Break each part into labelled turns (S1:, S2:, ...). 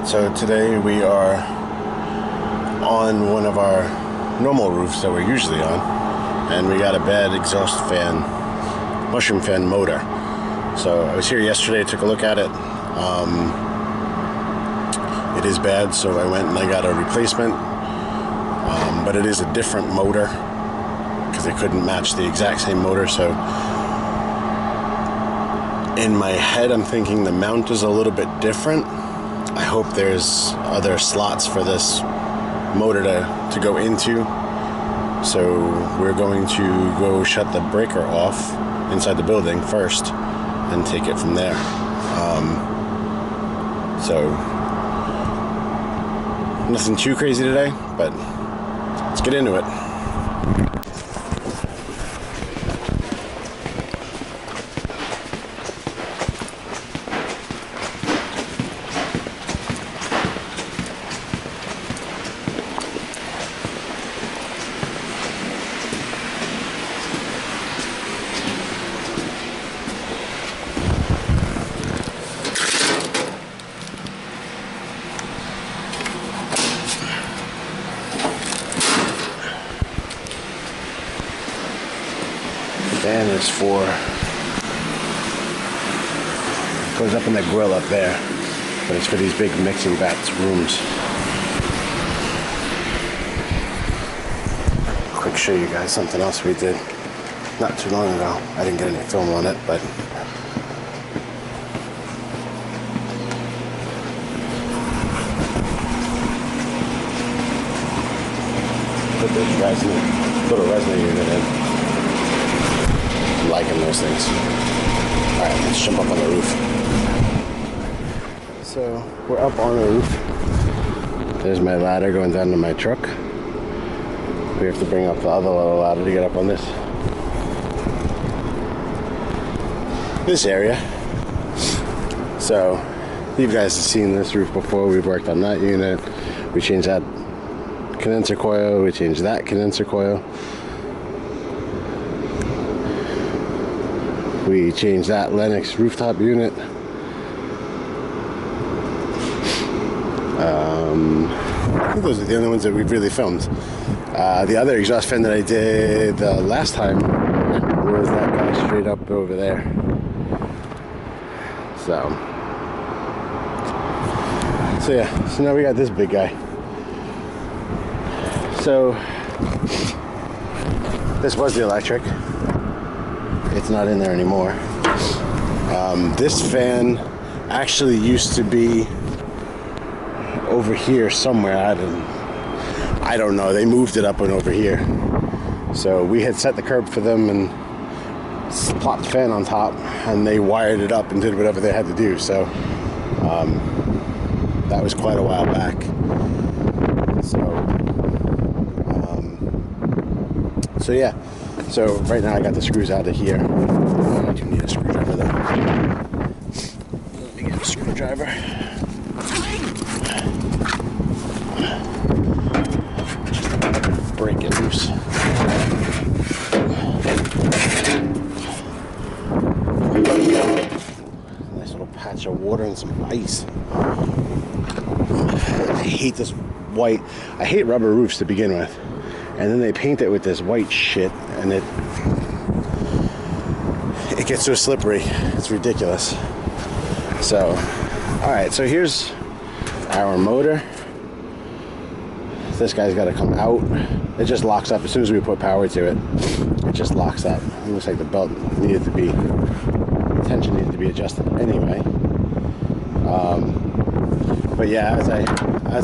S1: Alright, so today we are on one of our normal roofs that we're usually on, and we got a bad exhaust fan, mushroom fan motor. So I was here yesterday, took a look at it. It is bad, so I went and I got a replacement, but it is a different motor because they couldn't match the exact same motor. So in my head I'm thinking the mount is a little bit different. I hope there's other slots for this motor to go into. So we're going to go shut the breaker off inside the building first and take it from there. So nothing too crazy today, but let's get into it. Fan is for, goes up in the grill up there, but it's for these big mixing vats rooms. Quick show you guys something else we did not too long ago. I didn't get any film on it, but put this little resin unit in. Liking those things. Alright, let's jump up on the roof. So we're up on the roof. There's my ladder going down to my truck. We have to bring up the other little ladder to get up on this area. So you guys have seen this roof before. We've worked on that unit. We changed that condenser coil. We changed that condenser coil. We changed that Lennox rooftop unit. I think those are the only ones that we've really filmed. The other exhaust fan that I did the last time was that guy straight up over there. So yeah, so now we got this big guy. So this was the electric. It's not in there anymore. This fan actually used to be over here somewhere. I don't know. They moved it up and over here. So we had set the curb for them and plopped the fan on top, and they wired it up and did whatever they had to do. So that was quite a while back. So yeah. So right now I got the screws out of here. I do need a screwdriver though. Let me get a screwdriver. Break it loose. Nice little patch of water and some ice. I hate this white. I hate rubber roofs to begin with. And then they paint it with this white shit, and it gets so slippery. It's ridiculous. So, alright, so here's our motor. This guy's got to come out. It just locks up as soon as we put power to it. It just locks up. It looks like the belt needed to be, the tension needed to be adjusted anyway. But yeah, as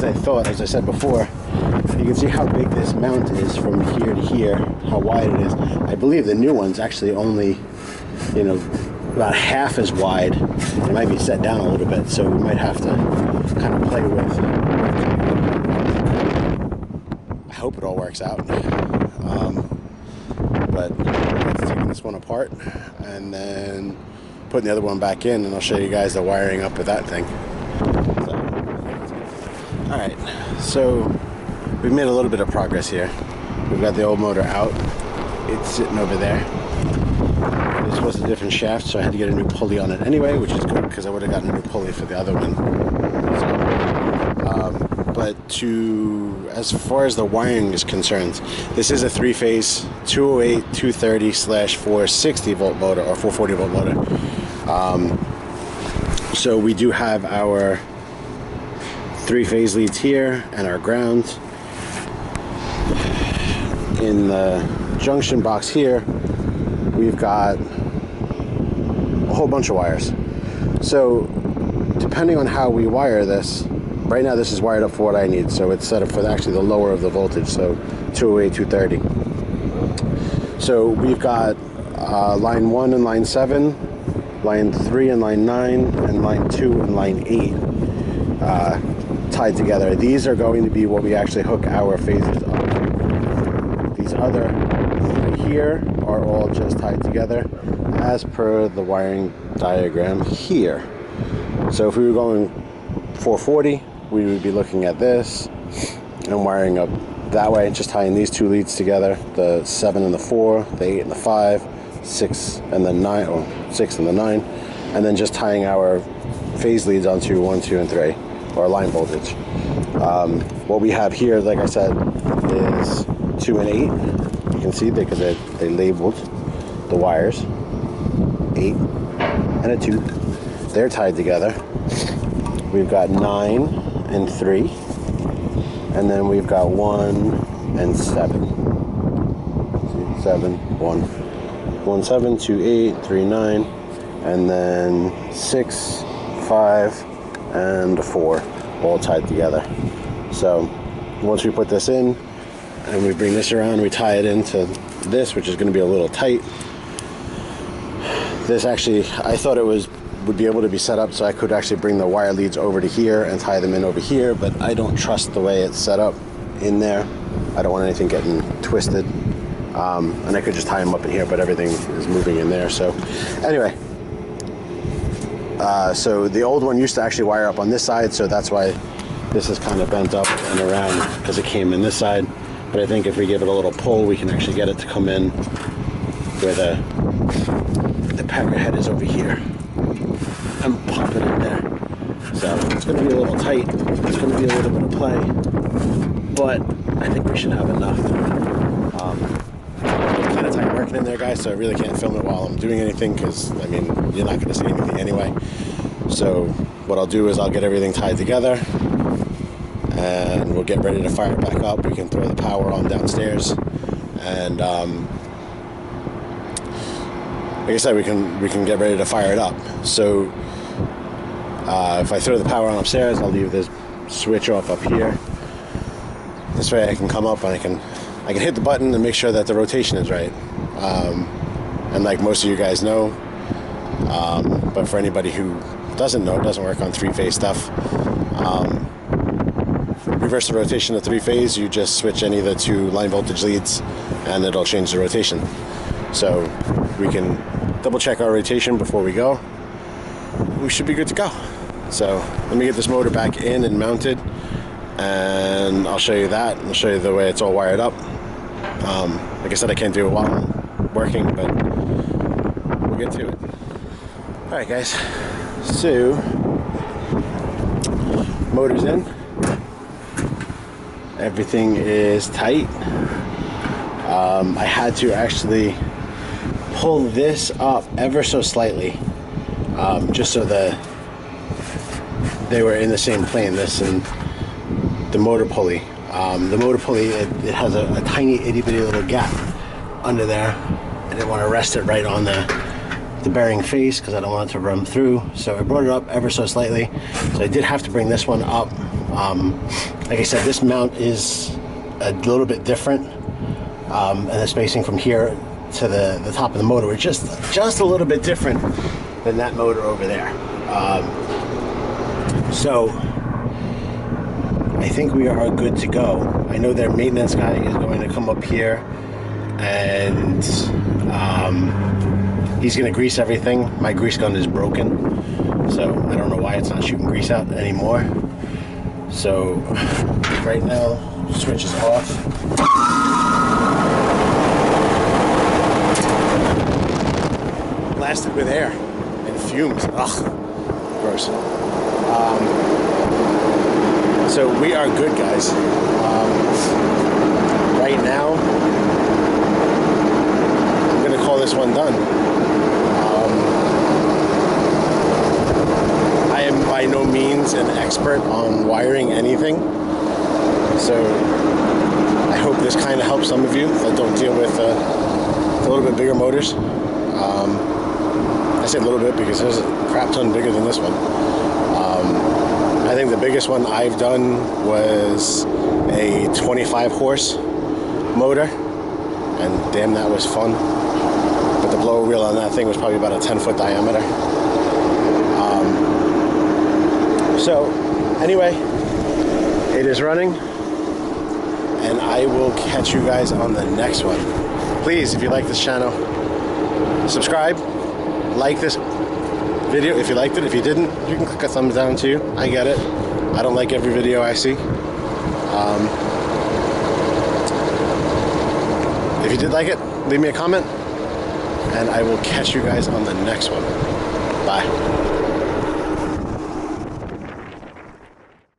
S1: I thought, as I said before, you can see how big this mount is from here to here, how wide it is. I believe the new one's actually only, about half as wide. It might be set down a little bit, so we might have to kind of play with. I hope it all works out. But we're taking this one apart and then putting the other one back in, and I'll show you guys the wiring up with that thing. Alright, so we've made a little bit of progress here. We've got the old motor out. It's sitting over there. This was a different shaft, so I had to get a new pulley on it anyway, which is good because I would have gotten a new pulley for the other one. So But as far as the wiring is concerned, this is a 3-phase 208 230/460 volt motor or 440 volt motor. So we do have our 3-phase leads here and our ground. In the junction box here, we've got a whole bunch of wires. So depending on how we wire this, right now this is wired up for what I need, so it's set up for actually the lower of the voltage, so 208 230. So we've got line 1 and line 7, line 3 and line 9, and line 2 and line 8 tied together. These are going to be what we actually hook our phasers up to. These other 3 here are all just tied together as per the wiring diagram here. So if we were going 440, we would be looking at this and wiring up that way, just tying these 2 leads together, the 7 and the 4, the 8 and the 5, 6 and the 9, or 6 and the 9, and then just tying our phase leads onto 1, 2, and 3, or line voltage. What we have here, like I said, is 2 and 8. You can see because they labeled the wires, 8 and a 2. They're tied together. We've got 9 and 3, and then we've got 1 and 7. 7, 1, 1, 7, 2, 8, 3, 9, and then 6, 5, and 4, all tied together. So once we put this in and we bring this around, we tie it into this, which is going to be a little tight. This actually, I thought it would be able to be set up so I could actually bring the wire leads over to here and tie them in over here, but I don't trust the way it's set up in there. I don't want anything getting twisted, and I could just tie them up in here, but everything is moving in there. So anyway, so the old one used to actually wire up on this side, so that's why this is kind of bent up and around, because it came in this side. But I think if we give it a little pull, we can actually get it to come in where the packer head is over here and pop it in there. So it's going to be a little tight. It's going to be a little bit of play, but I think we should have enough. Kind of tight working in there, guys, so I really can't film it while I'm doing anything, because I mean, you're not going to see anything anyway. So what I'll do is I'll get everything tied together and we'll get ready to fire it back up. We can throw the power on downstairs, and like I said, we can get ready to fire it up. So if I throw the power on upstairs, I'll leave this switch off up here. This way I can come up and I can hit the button and make sure that the rotation is right. And like most of you guys know, but for anybody who doesn't know, doesn't work on 3-phase stuff, reverse the rotation of 3-phase, you just switch any of the 2 line voltage leads and it'll change the rotation. So we can double check our rotation before we go. We should be good to go. So let me get this motor back in and mounted, and I'll show you that, and I'll show you the way it's all wired up. Like I said, I can't do it while I'm working, but we'll get to it. Alright guys, so motor's in. Everything is tight. I had to actually pull this up ever so slightly, just so they were in the same plane, this and the motor pulley. The motor pulley, it has a tiny itty bitty little gap under there. I didn't want to rest it right on the bearing face because I don't want it to run through, so I brought it up ever so slightly. So I did have to bring this one up. Like I said, this mount is a little bit different, and the spacing from here to the top of the motor is just a little bit different than that motor over there. So I think we are good to go. I know their maintenance guy is going to come up here and he's going to grease everything. My grease gun is broken, so I don't know why it's not shooting grease out anymore. So right now, switch is off. Blasted with air and fumes. Ugh, gross. So we are good, guys. Right now, I'm gonna call this one done. I am by no means an expert on wiring anything, so I hope this kind of helps some of you that don't deal with a little bit bigger motors. I say a little bit because there's a crap ton bigger than this one. I think the biggest one I've done was a 25 horse motor, and damn, that was fun. But the blower wheel on that thing was probably about a 10-foot diameter. So anyway, it is running, and I will catch you guys on the next one. Please, if you like this channel, subscribe, like this video if you liked it. If you didn't, you can click a thumbs down too. I get it. I don't like every video I see. If you did like it, leave me a comment, and I will catch you guys on the next one. Bye.